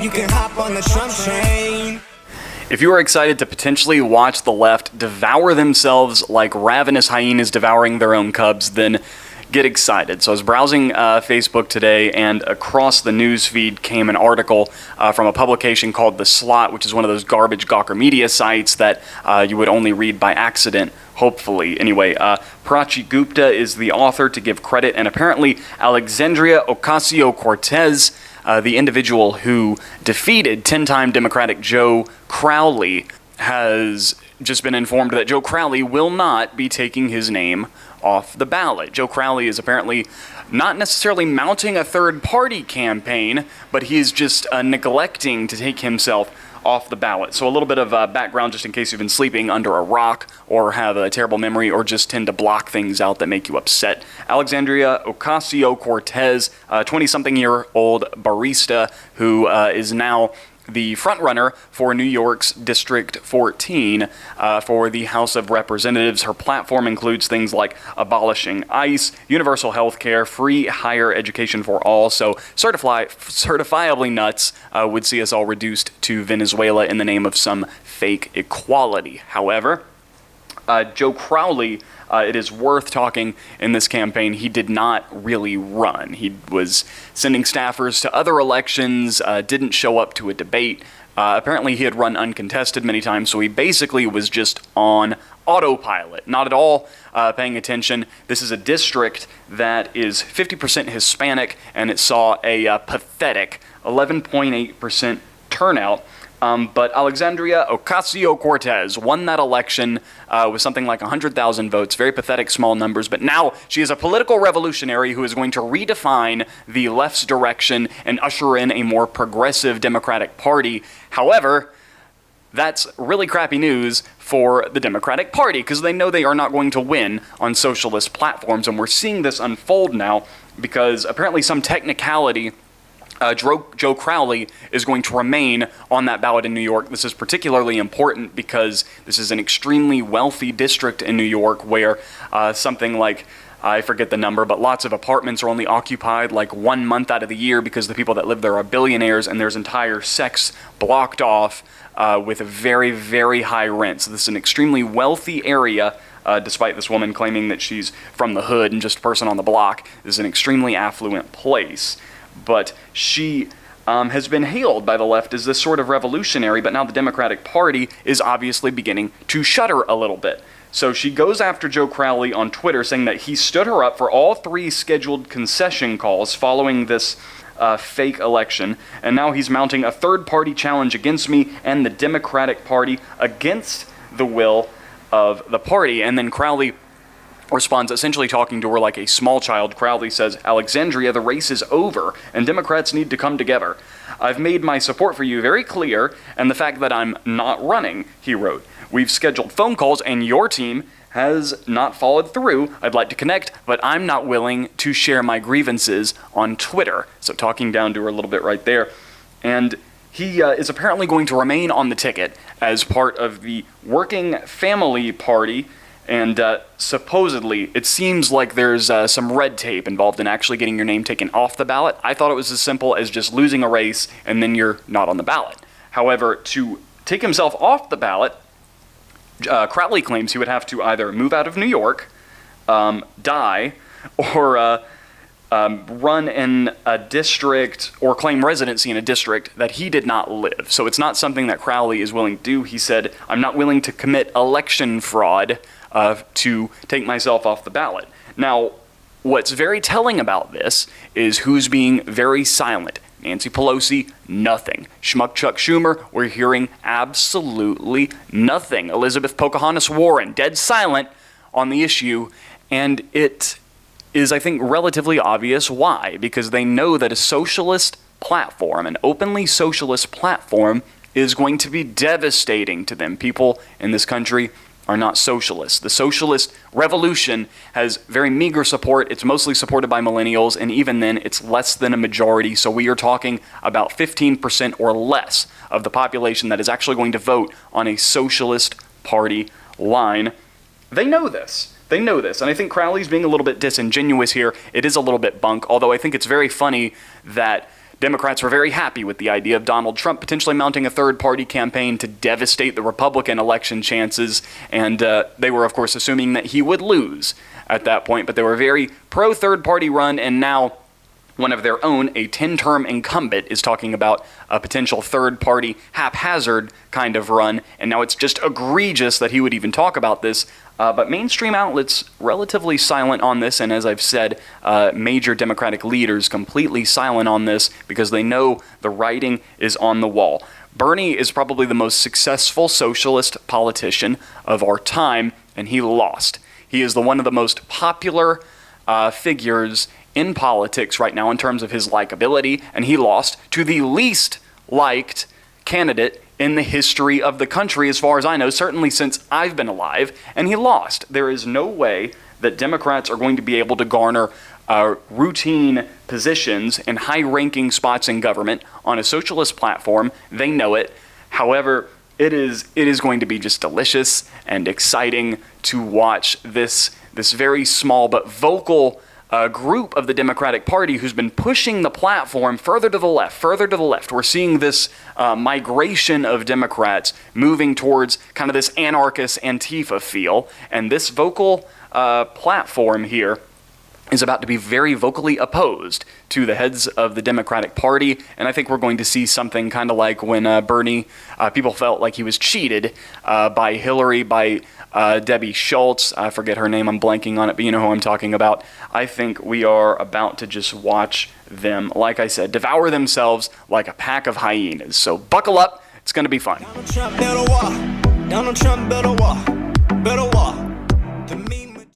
You can hop on the Trump train. If you are excited to potentially watch the left devour themselves like ravenous hyenas devouring their own cubs, then get excited. So I was browsing Facebook today, and across the news feed came an article from a publication called The Slot, which is one of those garbage Gawker media sites that you would only read by accident, hopefully. Anyway, Prachi Gupta is the author, to give credit, and apparently Alexandria Ocasio-Cortez, the individual who defeated 10-time Democratic Joe Crowley, has just been informed that Joe Crowley will not be taking his name off the ballot. Joe Crowley is apparently not necessarily mounting a third-party campaign, but he's just neglecting to take himself off the ballot. So a little bit of background, just in case you've been sleeping under a rock or have a terrible memory or just tend to block things out that make you upset. Alexandria Ocasio-Cortez, 20-something-year-old barista who is now the frontrunner for New York's District 14 for the House of Representatives. Her platform includes things like abolishing ICE, universal health care, free higher education for all. So certifiably nuts would see us all reduced to Venezuela in the name of some fake equality. However, Joe Crowley, it is worth talking in this campaign. He did not really run. He was sending staffers to other elections, didn't show up to a debate. Apparently he had run uncontested many times, so he basically was just on autopilot, not at all paying attention. This is a district that is 50% Hispanic, and it saw a pathetic 11.8% turnout. But Alexandria Ocasio-Cortez won that election with something like 100,000 votes, very pathetic small numbers, but now she is a political revolutionary who is going to redefine the left's direction and usher in a more progressive Democratic Party. However, that's really crappy news for the Democratic Party, because they know they are not going to win on socialist platforms, and we're seeing this unfold now because apparently some technicality Joe Crowley is going to remain on that ballot in New York. This is particularly important because this is an extremely wealthy district in New York where something like, I forget the number, but lots of apartments are only occupied like 1 month out of the year because the people that live there are billionaires, and there's entire sects blocked off with very, very high rent. So this is an extremely wealthy area. Despite this woman claiming that she's from the hood and just a person on the block, this is an extremely affluent place. But she has been hailed by the left as this sort of revolutionary, but now the Democratic Party is obviously beginning to shudder a little bit. So she goes after Joe Crowley on Twitter, saying that he stood her up for all 3 scheduled concession calls following this fake election, and now he's mounting a third-party challenge against me and the Democratic Party against the will of the party. And then Crowley responds, essentially talking to her like a small child. Crowley says, "Alexandria, the race is over, and Democrats need to come together. I've made my support for you very clear, and the fact that I'm not running," he wrote. "We've scheduled phone calls, and your team has not followed through. I'd like to connect, but I'm not willing to share my grievances on Twitter." So talking down to her a little bit right there. And he is apparently going to remain on the ticket as part of the Working Family Party. And supposedly, it seems like there's some red tape involved in actually getting your name taken off the ballot. I thought it was as simple as just losing a race and then you're not on the ballot. However, to take himself off the ballot, Crowley claims he would have to either move out of New York, die, or run in a district or claim residency in a district that he did not live. So it's not something that Crowley is willing to do. He said, "I'm not willing to commit election fraud to take myself off the ballot." Now, what's very telling about this is who's being very silent. Nancy Pelosi, nothing. Schmuck Chuck Schumer, we're hearing absolutely nothing. Elizabeth Pocahontas Warren, dead silent on the issue, and it is, I think, relatively obvious why, because they know that a socialist platform, an openly socialist platform, is going to be devastating to them. People in this country are not socialists. The socialist revolution has very meager support. It's mostly supported by millennials, and even then, it's less than a majority. So we are talking about 15% or less of the population that is actually going to vote on a socialist party line. They know this. They know this. And I think Crowley's being a little bit disingenuous here. It is a little bit bunk, although I think it's very funny that Democrats were very happy with the idea of Donald Trump potentially mounting a third-party campaign to devastate the Republican election chances, and they were, of course, assuming that he would lose at that point, but they were very pro-third-party run, and now one of their own, a 10-term incumbent, is talking about a potential third-party haphazard kind of run, and now it's just egregious that he would even talk about this. But mainstream outlets relatively silent on this, and as I've said, major Democratic leaders completely silent on this because they know the writing is on the wall. Bernie is probably the most successful socialist politician of our time, and he lost. He is one of the most popular figures in politics right now in terms of his likability, and he lost to the least liked candidate in the history of the country, as far as I know, certainly since I've been alive, and he lost. There is no way that Democrats are going to be able to garner routine positions in high-ranking spots in government on a socialist platform. They know it. However, it is going to be just delicious and exciting to watch this very small but vocal group of the Democratic Party who's been pushing the platform further to the left, further to the left. We're seeing this migration of Democrats moving towards kind of this anarchist Antifa feel, and this vocal platform here is about to be very vocally opposed to the heads of the Democratic Party, and I think we're going to see something kind of like when Bernie, people felt like he was cheated by Hillary, by Debbie Schultz. I forget her name, I'm blanking on it, but you know who I'm talking about. I think we are about to just watch them, like I said, devour themselves like a pack of hyenas. So buckle up, it's going to be fun. Donald Trump built a wall. Donald Trump built a wall. Built a wall.